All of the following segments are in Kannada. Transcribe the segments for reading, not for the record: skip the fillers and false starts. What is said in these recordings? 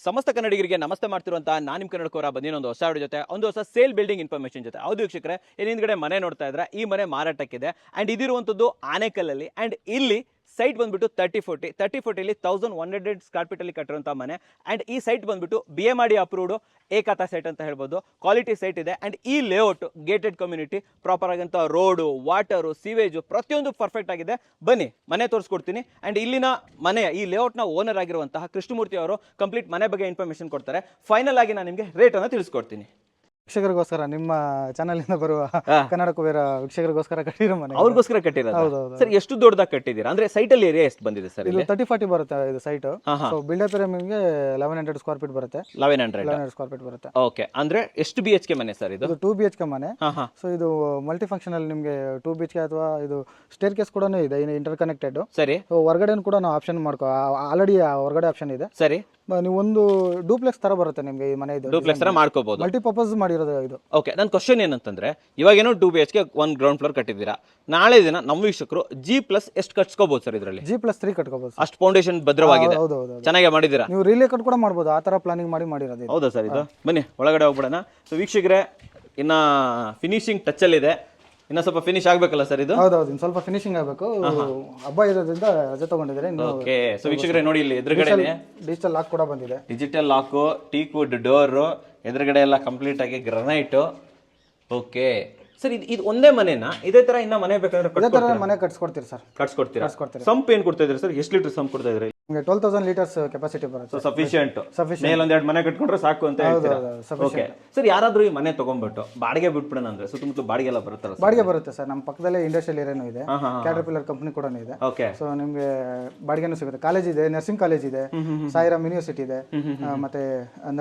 ಸಮಸ್ತ ಕನ್ನಡಿಗರಿಗೆ ನಮಸ್ತೆ ಮಾಡ್ತಿರುವಂತಹ ನಾನು ನಿಮ್ಮ ಕನ್ನಡಕೋರ ಬಂದಿನ ಒಂದು ಹೊಸ ವಿಡಿಯೋ ಜೊತೆ ಒಂದು ಹೊಸ ಸೇಲ್ ಬಿಲ್ಡಿಂಗ್ ಇನ್ಫಾರ್ಮೇಷನ್ ಜೊತೆ. ಹೌದು ವೀಕ್ಷಕರೇ, ಇಲ್ಲಿ ಹಿಂದ್ಗಡೆ ಮನೆ ನೋಡ್ತಾ ಇದ್ರೆ ಈ ಮನೆ ಮಾರಾಟಕ್ಕಿದೆ ಆ್ಯಂಡ್ ಇದಿರುವಂಥದ್ದು ಆನೇಕಲ್ಲಲ್ಲಿ. ಆ್ಯಂಡ್ ಇಲ್ಲಿ ಸೈಟ್ ಬಂದ್ಬಿಟ್ಟು 3040 1100 ಸ್ಕ್ವೇರ್ ಫೀಟ್ ಅಲ್ಲಿ ಕಟ್ಟಿರುವಂಥ ಮನೆ. ಆ್ಯಂಡ್ ಈ ಸೈಟ್ ಬಂದ್ಬಿಟ್ಟು BMRD ಅಪ್ರೂವ್ಡ್ ಏಕಾತ ಸೈಟ್ ಅಂತ ಹೇಳ್ಬೋದು. ಕ್ವಾಲಿಟಿ ಸೈಟ್ ಇದೆ. ಆ್ಯಂಡ್ ಈ ಲೇಔಟ್ ಗೇಟೆಡ್ ಕಮ್ಯುನಿಟಿ, ಪ್ರಾಪರ್ ಆಗಂತ ರೋಡು, ವಾಟರು, ಸೀವೇಜು ಪ್ರತಿಯೊಂದು ಪರ್ಫೆಕ್ಟ್ ಆಗಿದೆ. ಬನ್ನಿ ಮನೆ ತೋರಿಸ್ಕೊಡ್ತೀನಿ. ಆ್ಯಂಡ್ ಇಲ್ಲಿನ ಮನೆಯ ಈ ಲೇಔಟ್ನ ಓನರ್ ಆಗಿರುವಂತಹ ಕೃಷ್ಣಮೂರ್ತಿ ಅವರು ಕಂಪ್ಲೀಟ್ ಮನೆ ಬಗ್ಗೆ ಇನ್ಫಾರ್ಮೇಷನ್ ಕೊಡ್ತಾರೆ. ಫೈನಲ್ ಆಗಿ ನಾನು ನಿಮಗೆ ರೇಟನ್ನು ತಿಳಿಸ್ಕೊಡ್ತೀನಿ. ವೀಕ್ಷಕರಿಗೋಸ್ಕರ ನಿಮ್ಮ ಚಾನಲ್ ಇಂದ ಬರುವ ಕನ್ನಡ ಕುಬೇರ ವೀಕ್ಷಕರಿಗೋಸ್ಕರ ಕಟ್ಟಿರೋ ಮನೆ, ಅವ್ರಿಗೋಸ್ಕರ ಕಟ್ಟಿರೋದು ಸರ್. ಎಷ್ಟು ದೊಡ್ಡದಾಗಿ ಕಟ್ಟಿದ್ದೀರಾ? ಅಂದ್ರೆ ಸೈಟ್ ಅಲ್ಲಿ ಏರಿಯಾ ಎಷ್ಟು ಬಂದಿದೆ ಸರ್? ಇದು 3040 ಬರುತ್ತೆ ಇದು ಸೈಟ್. ಸೊ ಬಿಲ್ಡಪ್ ಏರಿಯಾ ನಿಮಗೆ 1100 ಸ್ಕ್ವೇರ್ ಫೀಟ್ ಬರುತ್ತೆ. 1100 ಸ್ಕ್ವೇರ್ ಫೀಟ್ ಬರುತ್ತೆ. ಓಕೆ, ಅಂದ್ರೆ ಎಷ್ಟು BHK ಮನೆ ಸರ್ ಇದು? 2 BHK ಮನೆ. ಸೊ ಇದು ಮಲ್ಟಿ ಫಂಕ್ಷನ್ ಅಲ್ಲಿ ನಿಮಗೆ 2 BHK ಅಥವಾ ಇದು ಸ್ಟೇರ್ ಕೇಸ್ ಕೂಡ ಇದೆ, ಇಂಟರ್ ಕನೆಕ್ಟೆಡ್. ಸರಿ. ಹೊರಗಡೆ ಕೂಡ ನಾವು ಆಪ್ಷನ್ ಮಾಡ್ಕೋ, ಆಲ್ರೆಡಿ ಹೊರಗಡೆ ಆಪ್ಷನ್ ಇದೆ. ಸರಿ. ನೀವು ಒಂದು ಡೂಪ್ಲೆಕ್ಸ್ ತರ ಬರುತ್ತೆ ನಿಮಗೆ ಈ ಮನೆ. ಇದು ಡೂಪ್ಲೆಕ್ಸ್ ತರ ಮಾಡ್ಕೋಬಹುದು, ಮಲ್ಟಿಪರ್ಪಸ್ ಮಾಡಿರೋದು ಇದು. ಓಕೆ, ನನ್ನ ಕ್ವಶನ್ ಏನಂತಂದ್ರೆ ಇವಾಗೇನೋ 2 BHK 1 ಗ್ರೌಂಡ್ ಫ್ಲೋರ್ ಕಟ್ಟಿದ್ದೀರಾ. ನಾಳೆ ದಿನ ನಮ್ಮ ವೀಕ್ಷಕರು G+ ಎಷ್ಟು ಕಟ್ಸ್ಕೋಬಹುದು ಸರ್? ಇದರಲ್ಲಿ G+3 ಕಟ್ಕೋಬಹುದು. ಅಷ್ಟು ಫೌಂಡೇಶನ್ ಭದ್ರವಾಗಿದೆ, ಚೆನ್ನಾಗಿ ಮಾಡಿದ್ದೀರಾ. ನೀವು ರಿಲೇ ಕಟ್ ಕೂಡ ಮಾಡ್ಬೋದು, ಆ ತರ ಪ್ಲಾನಿಂಗ್ ಮಾಡಿರೋದು. ಹೌದಾ ಸರ್? ಇದು ಬನ್ನಿ ಒಳಗಡೆ ಹೋಗ್ಬಿಡೋಣ. ಸೊ ವೀಕ್ಷಕರೇ, ಇನ್ನ ಫಿನಿಶಿಂಗ್ ಟಚ್ ಅಲ್ಲಿ ಇದೆ. ಇನ್ನ ಸ್ವಲ್ಪ ಫಿನಿಶ್ ಆಗ್ಬೇಕಲ್ಲ ಸರ್ ಇದು? ಹೌದೌದು, ಇನ್ನು ಸ್ವಲ್ಪ ಫಿನಿಶಿಂಗ್ ಆಗಬೇಕು. ಹಬ್ಬ ಇರೋದ್ರಿಂದ ರಜೆ ತಗೊಂಡಿದ್ದಾರೆ. ಓಕೆ, ಸೊ ವೀಕ್ಷಕರೇ ನೋಡಿ, ಇಲ್ಲಿ ಎದುರುಗಡೆ ಡಿಜಿಟಲ್ ಲಾಕ್ ಕೂಡ ಬಂದಿದೆ. ಡಿಜಿಟಲ್ ಲಾಕು, ಟೀಕ್ ವುಡ್ ಡೋರ್, ಎದುರುಗಡೆ ಎಲ್ಲ ಕಂಪ್ಲೀಟ್ ಆಗಿ ಗ್ರನೈಟ್. ಓಕೆ ಸರ್, ಇದು ಒಂದೇ ಮನೆನಾ? ಇದೇ ತರ ಇನ್ನ ಮನೆ ಬೇಕಾದ್ರೆ ಇದೇ ತರ ಮನೆ ಕಟ್ಸ್ಕೊಡ್ತೀರಿ ಸರ್? ಕಟ್ಸ್ಕೊಡ್ತೀರಾ. ಸಂಪ್ ಏನ್ ಕೊಡ್ತಾ ಇದ್ರಿ ಸರ್? ಎಷ್ಟು ಲೀಟರ್ ಸಂಪ್ ಕೊಡ್ತಾ ಇದ್ರಿ? ನಿಮಗೆ 12,000 ಲೀಟರ್ಸ್ ಕೆಪಾಸಿಟಿ ಬರುತ್ತೆ. ಸೊ ಸಫಿಷಿಯಂಟ್, ಮೇಲೊಂದ್ 2 ಮನೆ ಕಟ್ಕೊಂಡ್ರೆ ಸಾಕು ಅಂತ ಹೇಳ್ತೀರಾ? ಓಕೆ ಸರ್, ಯಾರಾದ್ರೂ ಈ ಮನೆ ತಗೊಂಡ್ಬಿಟ್ಟು ಬಾಡಿಗೆ ಬಿಟ್ಬಿಡೋಣ ಅಂದ್ರೆ ಸುತ್ತಮುತ್ತ ಬಾಡಿಗೆ ಎಲ್ಲ ಬರುತ್ತಲ್ಲ? ಬಾಡಿಗೆ ಬರುತ್ತೆ ಸರ್, ನಮ್ಮ ಪಕ್ಕದಲ್ಲೇ ಇಂಡಸ್ಟ್ರಿಯಲ್ ಏರಿಯಾನು ಇದೆ, ಕ್ಯಾಟರ್ಪಿಲ್ಲರ್ ಕಂಪನಿ ಕೂಡ ಇದೆ. ಓಕೆ, ಸೊ ನಿಮಗೆ ಬಾಡಿಗೆನೂ ಸಿಗುತ್ತೆ. ಕಾಲೇಜ್ ಇದೆ, ನರ್ಸಿಂಗ್ ಕಾಲೇಜ್ ಇದೆ, ಸಾಯಿರಾಮ್ ಯೂನಿವರ್ಸಿಟಿ ಇದೆ, ಮತ್ತೆ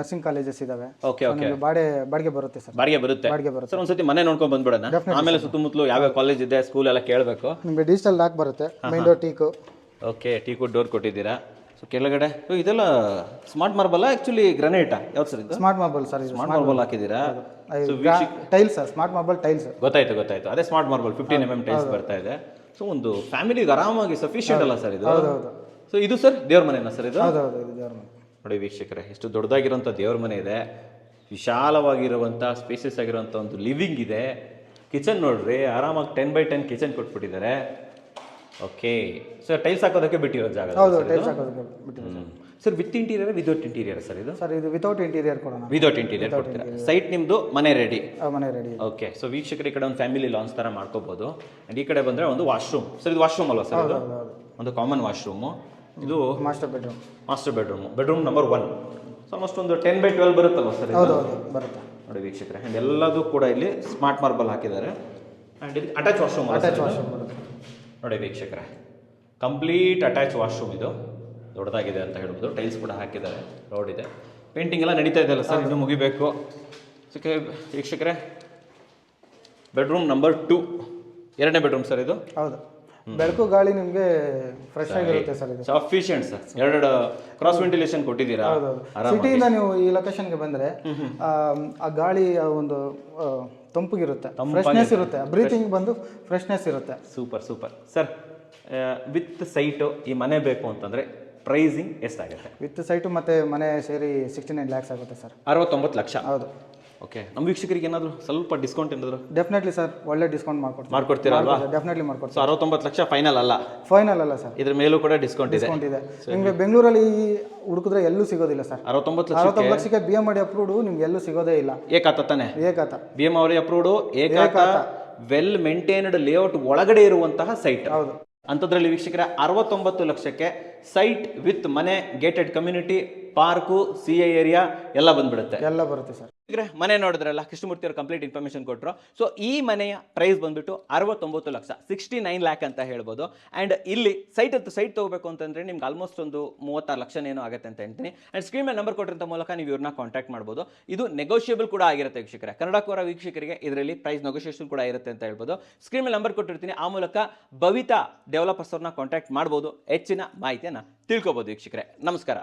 ನರ್ಸಿಂಗ್ ಕಾಲೇಜಸ್ ಇದಾವೆ. ಓಕೆ ಓಕೆ, ಬಾಡಿಗೆ ಬರುತ್ತೆ ಸರ್. ಬಾಡಿಗೆ ಬರುತ್ತೆ ಸರ್. ಒಂದ್ಸತಿ ಮನೆ ನೋಡ್ಕೊಂಡ್ ಬಂದ್ಬಿಡೋಣ, ಆಮೇಲೆ ಸುತ್ತಮುತ್ತಲು ಯಾವ ಕಾಲೇಜ್ ಇದೆ, ಸ್ಕೂಲ್ ಎಲ್ಲ ಕೇಳಬೇಕು. ನಿಮಗೆ ಡಿಜಿಟಲ್ ಲಾಕ್ ಬರುತ್ತೆ, main door teak. Okay, teak wood door ಕೊಟ್ಟಿದ್ದೀರಾ. ಸೊ ಕೆಳಗಡೆ ಇದೆಲ್ಲ ಸ್ಮಾರ್ಟ್ ಮಾರ್ಬಲ್ ಆಕ್ಚುಲಿ ಗ್ರಾನೈಟಾ? ಯಾವ್ದು ಸರ್ ಇದು? Smart marble sir. Smart marble ಹಾಕಿದ್ದೀರಾ? Tiles sir, smart marble tiles. ಗೊತ್ತಾಯ್ತು. ಅದೇ ಸ್ಮಾರ್ಟ್ ಮಾರ್ಬಲ್ 15 mm ಟೈಲ್ಸ್ ಬರ್ತಾ ಇದೆ. ಸೊ ಒಂದು ಫ್ಯಾಮಿಲಿಗೆ ಆರಾಮಾಗಿ ಸಫಿಷಿಯಂಟ್ ಅಲ್ಲ ಸರ್ ಇದು? ಹೌದೌದು. ಸೊ ಇದು ಸರ್ ದೇವ್ರ ಮನೆನಾ ಸರ್ ಇದು? ಹೌದೌದು, ಇದು ದೇವ್ರ ಮನೆ. ನೋಡಿ ವೀಕ್ಷಕರೇ, ಎಷ್ಟು ದೊಡ್ಡದಾಗಿರುವಂಥ ದೇವ್ರ ಮನೆ ಇದೆ. ವಿಶಾಲವಾಗಿರುವಂಥ ಸ್ಪೇಸಸ್ ಆಗಿರುವಂಥ ಒಂದು ಲಿವಿಂಗ್ ಇದೆ. ಕಿಚನ್ ನೋಡ್ರಿ, ಆರಾಮಾಗಿ 10x10 ಕಿಚನ್ ಕೊಟ್ಬಿಟ್ಟಿದ್ದಾರೆ. ಓಕೆ, ಸರ್ ಟೈಲ್ಸ್ ಹಾಕೋದಕ್ಕೆ ಬಿಟ್ಟಿರೋ ಜಾಗ? ಹೌದು, ಟೈಲ್ಸ್ ಹಾಕೋದಕ್ಕೆ ಬಿಟ್ಟಿರೋದು sir. With interior, without interior sir ಇದು? ಸರ್ ಇದು ವಿತೌಟ್ ಇಂಟೀರಿಯರ್ ಕೊಡೋಣ. ವಿದೌಟ್ ಇಂಟೀರಿಯರ್ ಕೊಡ್ತೀರಾ? ಸೈಟ್ ನಿಮ್ಮದು ಮನೆ ರೆಡಿ? ಮನೆ ರೆಡಿ. ಓಕೆ, ಸೊ ವೀಕ್ಷಕರ ಈ ಕಡೆ ಒಂದು ಫ್ಯಾಮಿಲಿ ಲಾನ್ಸ್ ಥರ ಮಾಡ್ಕೋಬೋದು. ಆ್ಯಂಡ್ ಈ ಕಡೆ ಬಂದರೆ ಒಂದು ವಾಶ್ರೂಮ್. ಸರ್ ಇದು ವಾಶ್ರೂಮ್ ಅಲ್ವಾ ಸರ್? ಇದು ಒಂದು ಕಾಮನ್ ವಾಶ್ರೂಮು. ಇದು master bedroom. Bedroom number 1. So almost ಒಂದು 10x12 ಬರುತ್ತಲ್ವ ಸರ್? ಹೌದು, ಬರುತ್ತೆ. ನೋಡಿ ವೀಕ್ಷಕರೇ, ಆ್ಯಂಡ್ ಎಲ್ಲದೂ ಕೂಡ ಇಲ್ಲಿ ಸ್ಮಾರ್ಟ್ ಮಾರ್ಬಲ್ ಹಾಕಿದ್ದಾರೆ. ಆ್ಯಂಡ್ ಇದು ಅಟ್ಯಾಚ್ ವಾಶ್ರೂಮ್ ಬರುತ್ತೆ. ನೋಡಿ ವೀಕ್ಷಕರೇ, ಕಂಪ್ಲೀಟ್ ಅಟ್ಯಾಚ್ ವಾಶ್ರೂಮ್. ಇದು ದೊಡ್ಡದಾಗಿದೆ ಅಂತ ಹೇಳ್ಬೋದು. ಟೈಲ್ಸ್ ಕೂಡ ಹಾಕಿದ್ದಾರೆ, ರೋಡ್ ಇದೆ, ಪೇಂಟಿಂಗ್ ಎಲ್ಲ ನಡೀತಾ ಇದೆಯಲ್ಲ ಸರ್, ಇನ್ನೂ ಮುಗಿಬೇಕು. ವೀಕ್ಷಕರೇ, ಬೆಡ್ರೂಮ್ ನಂಬರ್ 2, 2ನೇ ಬೆಡ್ರೂಮ್ ಸರ್ ಇದು? ಹೌದು. ಬೆಳಕು ಗಾಳಿ ನಿಮಗೆ ಫ್ರೆಶ್ ಆಗಿರುತ್ತೆ ಸರ್. ಇದು ಸಫಿಷಿಯಂಟ್ ಸರ್. 2 ಕ್ರಾಸ್ ವೆಂಟಿಲೇಷನ್ ಕೊಟ್ಟಿದ್ದೀರಾ. ಸಿಟಿಯಿಂದ ನೀವು ಈ ಲೊಕೇಶನ್ಗೆ ಬಂದರೆ ಆ ಗಾಳಿ ಒಂದು ತಂಪಗಿರುತ್ತೆ, ಫ್ರೆಶ್ನೆಸ್ ಇರುತ್ತೆ, ಬ್ರೀತಿಂಗ್ ಬಂದು ಫ್ರೆಶ್ನೆಸ್ ಇರುತ್ತೆ. Super sir. ವಿತ್ ಸೈಟು ಈ ಮನೆ ಬೇಕು ಅಂತಂದರೆ ಪ್ರೈಸಿಂಗ್ ಎಷ್ಟಾಗುತ್ತೆ? ವಿತ್ ಸೈಟು ಮತ್ತು ಮನೆ ಸೇರಿ 69 lakhs ಆಗುತ್ತೆ ಸರ್. 69 ಲಕ್ಷ. ಹೌದು. ಓಕೆ, ನಮ್ಮ ವೀಕ್ಷಕರಿಗೆ ಏನಾದರೂ ಸ್ವಲ್ಪ ಡಿಸ್ಕೌಂಟ್ ಏನಾದರೂ? ಡೆಫಿನೆಟ್ಲಿ ಸರ್, ಒಳ್ಳೆ ಡಿಸ್ಕೌಂಟ್ ಮಾಡ್ಕೊಡ್ತೀರಾ ಅಲ್ವಾ? ಡೆಫಿನೆಟ್ಲಿ ಮಾಡ್ಕೊಡ್ತೀವಿ. ಸೊ 69 ಲಕ್ಷ ಫೈನಲ್ ಅಲ್ಲ? ಫೈನಲ್ ಅಲ್ಲ ಸರ್, ಇದ್ರ ಮೇಲೂ ಕೂಡ ಡಿಸ್ಕೌಂಟ್ ಇದೆ. ನಿಮಗೆ ಬೆಂಗಳೂರಲ್ಲಿ ಹುಡುಕಿದ್ರೆ ಎಲ್ಲೂ ಸಿಗೋದಿಲ್ಲ ಸರ್. 69 ಲಕ್ಷಕ್ಕೆ BMRD ಅಪ್ರೂವ್ಡ್ ನಿಮ್ಗೆ ಎಲ್ಲೂ ಸಿಗೋದೇ ಇಲ್ಲ. ಏಕಾತ ತಾನೆ? ಏಕಾತ. BMRD ಅಪ್ರೂವ್ಡ್ ಏಕಾತ, ವೆಲ್ ಮೇಂಟೈನ್ಡ್ ಲೇಔಟ್ ಒಳಗಡೆ ಇರುವಂತಹ ಸೈಟ್. ಹೌದು. ಅಂಥದ್ರಲ್ಲಿ ವೀಕ್ಷಕರ 69 ಲಕ್ಷಕ್ಕೆ ಸೈಟ್ ವಿತ್ ಮನೆ, gated community, park, CI area ಎಲ್ಲ ಬಂದ್ಬಿಡುತ್ತೆ. ಎಲ್ಲ ಬರುತ್ತೆ ಸರ್. ಮನೆ ನೋಡಿದ್ರಲ್ಲ, ಕೃಷ್ಣಮೂರ್ತಿ ಅವರು ಕಂಪ್ಲೀಟ್ ಇನ್ಫಾರ್ಮೇಷನ್ ಕೊಟ್ಟರು. ಸೊ ಈ ಮನೆಯ ಪ್ರೈಸ್ ಬಂದ್ಬಿಟ್ಟು 69 ಲಕ್ಷ, 69 lakh ಅಂತ ಹೇಳ್ಬೋದು. ಆ್ಯಂಡ್ ಇಲ್ಲಿ ಸೈಟ್ ತೊಗೋಬೇಕು ಅಂತಂದರೆ ನಿಮ್ಗೆ ಆಲ್ಮೋಸ್ಟ್ ಒಂದು 36 ಲಕ್ಷನೇನೋ ಆಗುತ್ತೆ ಅಂತ ಹೇಳ್ತೀನಿ. ಆ್ಯಂಡ್ ಸ್ಕ್ರೀನ್ ಮೇಲೆ ನಂಬರ್ ಕೊಟ್ಟಿರೋಂಥ ಮೂಲಕ ನೀವು ಇವ್ರನ್ನ ಕಾಂಟ್ಯಾಕ್ಟ್ ಮಾಡ್ಬೋದು. ಇದು ನೆಗೋಷಿಯೇಬಲ್ ಕೂಡ ಆಗಿರುತ್ತೆ ವೀಕ್ಷಕರೇ. ಕನ್ನಡಕೋರ ವೀಕ್ಷಕರಿಗೆ ಇದರಲ್ಲಿ ಪ್ರೈಸ್ ನೆಗೋಷಿಯೇಷನ್ ಕೂಡ ಇರುತ್ತೆ ಅಂತ ಹೇಳ್ಬೋದು. ಸ್ಕ್ರೀನ್ ಮೇಲೆ ನಂಬರ್ ಕೊಟ್ಟಿರ್ತೀನಿ, ಆ ಮೂಲಕ ಭವಿತಾ ಡೆವಲಪರ್ಸ್ ಅವ್ರನ್ನ ಕಾಂಟ್ಯಾಕ್ಟ್ ಮಾಡ್ಬೋದು, ಹೆಚ್ಚಿನ ಮಾಹಿತಿಯನ್ನು ತಿಳ್ಕೊಬೋದು ವೀಕ್ಷಕರೇ. ನಮಸ್ಕಾರ.